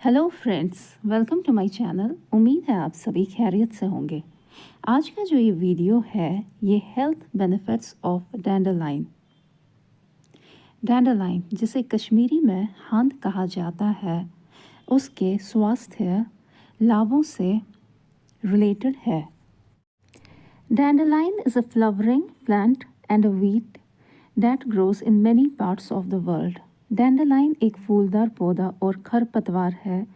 Hello friends, welcome to my channel. उम्मीद है आप सभी खैरियत से होंगे। आज का जो ये वीडियो है ये हेल्थ बेनिफिट्स ऑफ डैंडरलाइन। डैंडरलाइन जिसे कश्मीरी में हांद कहा जाता है, उसके स्वास्थ्य लाभों से रिलेटेड है। Dandelion is a flowering plant and a weed that grows in many parts of the world. Dandelion एक फूलदार पौधा और खरपतवार है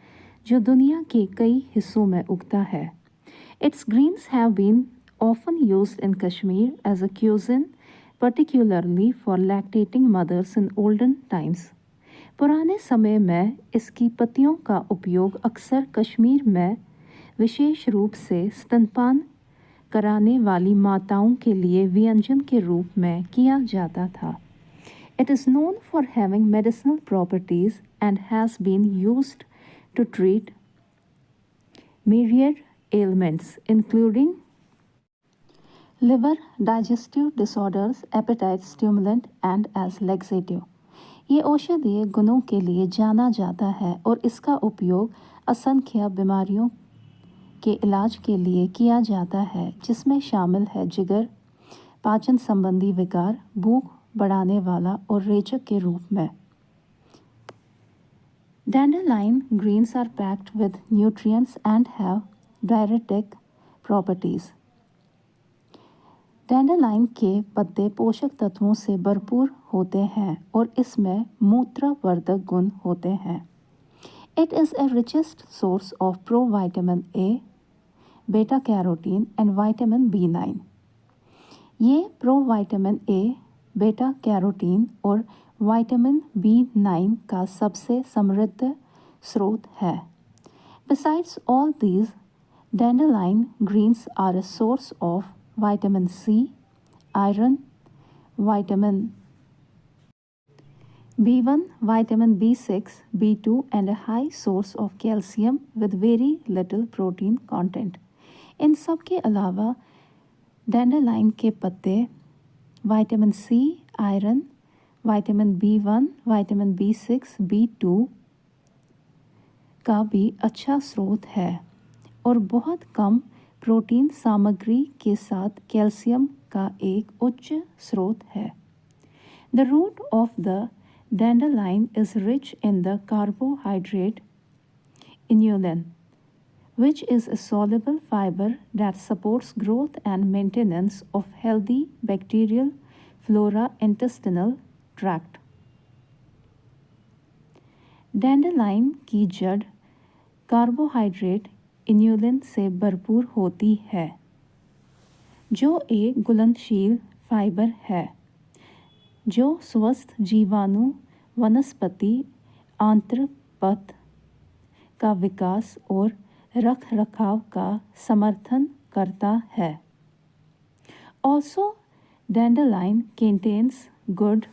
जो दुनिया के कई हिस्सों में उगता है। Its greens have been often used in Kashmir as a cuisine, particularly for lactating mothers in olden times. पुराने समय में इसकी पत्तियों का उपयोग अक्सर कश्मीर में विशेष रूप से स्तनपान कराने वाली माताओं के लिए व्यंजन के रूप में किया जाता था। It is known for having medicinal properties and has been used to treat myriad ailments, including liver, digestive disorders, appetite stimulant and as laxative. ये औषधीय गुणों के लिए जाना जाता है और इसका उपयोग असंख्य बीमारियों के इलाज के लिए किया जाता है, जिसमें शामिल है जिगर, पाचन संबंधी विकार, भूख बढ़ाने वाला और रेचक के रूप में। Dandelion greens are packed with nutrients and have diuretic properties. डैंडरलाइन के पत्ते पोषक तत्वों से भरपूर होते हैं और इसमें मूत्रवर्धक गुण होते हैं। It is a richest source of provitamin A, बेटा कैरोटीन एंड विटामिन B9। ये प्रोविटामिन ए, बेटा कैरोटीन और विटामिन B9 का सबसे समृद्ध स्रोत है। Besides all these, dandelion greens are a source of vitamin C, iron, vitamin B1, vitamin B6, B2 and a high source of calcium with very little protein content. इन सब के अलावा dandelion के पत्ते vitamin C, iron, vitamin B1, vitamin B6, B2 का भी अच्छा स्रोत है और बहुत कम प्रोटीन सामग्री के साथ कैल्शियम का एक उच्च स्रोत है। The root of the dandelion is rich in the carbohydrate inulin, which is a soluble fiber that supports growth and maintenance of healthy bacterial flora intestinal tract. डैंडरलाइन की जड़ कार्बोहाइड्रेट इन्यूलिन से भरपूर होती है, जो एक घुलनशील फाइबर है जो स्वस्थ जीवाणु वनस्पति आंत्रपथ का विकास और रख रखाव का समर्थन करता है। Also, dandelion contains good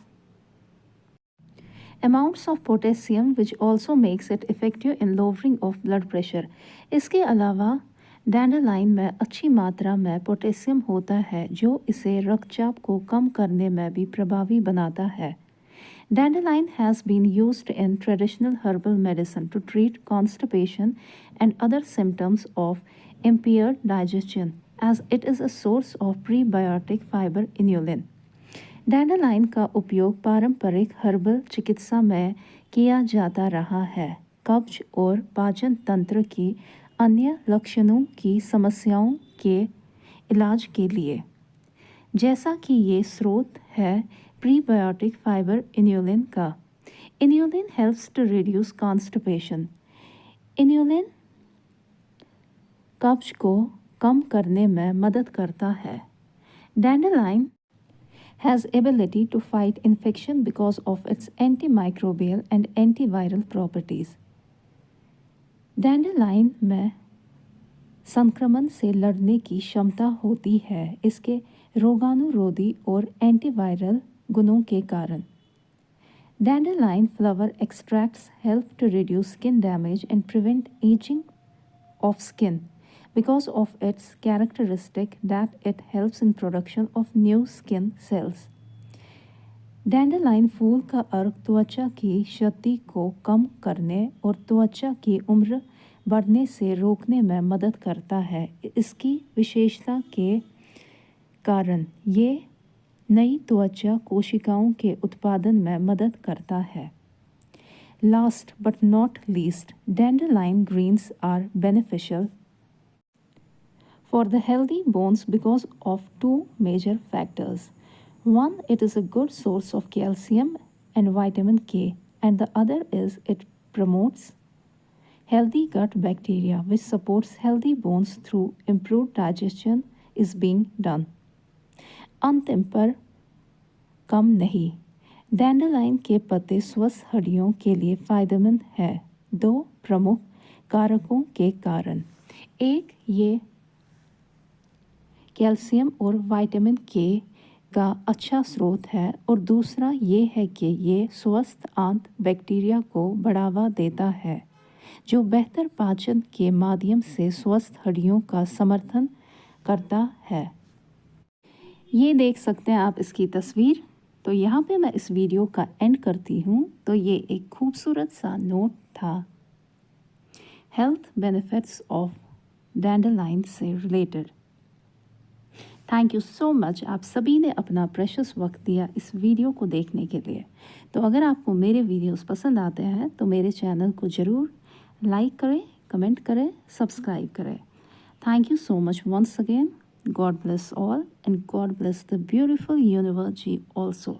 amounts of potassium which also makes it effective in lowering of blood pressure. इसके अलावा डैंडरलाइन में अच्छी मात्रा में पोटेशियम होता है जो इसे रक्तचाप को कम करने में भी प्रभावी बनाता है। Dandelion has been used in traditional herbal medicine to treat constipation and other symptoms of impaired digestion, as it is a source of prebiotic fiber inulin. डैंडरलाइन का उपयोग पारंपरिक हर्बल चिकित्सा में किया जाता रहा है कब्ज और पाचन तंत्र की अन्य लक्षणों की समस्याओं के इलाज के लिए। जैसा कि ये स्रोत है प्रीबायोटिक फाइबर इन्यूलिन का। Inulin helps to reduce constipation. Inulin कब्ज को कम करने में मदद करता है। डैंडरलाइन has ability to fight infection because of its antimicrobial and antiviral properties. डैंडरलाइन में संक्रमण से लड़ने की क्षमता होती है इसके रोगाणुरोधी और एंटीवायरल गुणों के कारण। Dandelion flower extracts help to reduce skin damage and prevent ageing of skin because of its characteristic that it helps in production of new skin cells. डैंडरलाइन फूल का अर्क त्वचा की क्षति को कम करने और त्वचा की उम्र बढ़ने से रोकने में मदद करता है। इसकी विशेषता के कारण ये नई त्वचा कोशिकाओं के उत्पादन में मदद करता है। Last but not least, dandelion greens are beneficial for the healthy bones because of two major factors. One, it is a good source of calcium and vitamin K, and the other is it promotes healthy gut bacteria, which supports healthy bones through improved digestion is being done. अंतिम पर कम नहीं, डैंडरलाइन के पत्ते स्वस्थ हड्डियों के लिए फायदेमंद है दो प्रमुख कारकों के कारण। एक, ये कैल्शियम और विटामिन के का अच्छा स्रोत है और दूसरा ये है कि ये स्वस्थ आंत बैक्टीरिया को बढ़ावा देता है जो बेहतर पाचन के माध्यम से स्वस्थ हड्डियों का समर्थन करता है। ये देख सकते हैं आप इसकी तस्वीर। तो यहाँ पे मैं इस वीडियो का एंड करती हूँ। तो ये एक खूबसूरत सा नोट था हेल्थ बेनिफिट्स ऑफ डैंडरलाइन से related. Thank you so much, आप सभी ने अपना प्रेशियस वक्त दिया इस वीडियो को देखने के लिए। तो अगर आपको मेरे वीडियोस पसंद आते हैं तो मेरे चैनल को ज़रूर लाइक करें, कमेंट करें, सब्सक्राइब करें। Thank you so much once again. God bless all and God bless the beautiful universe also.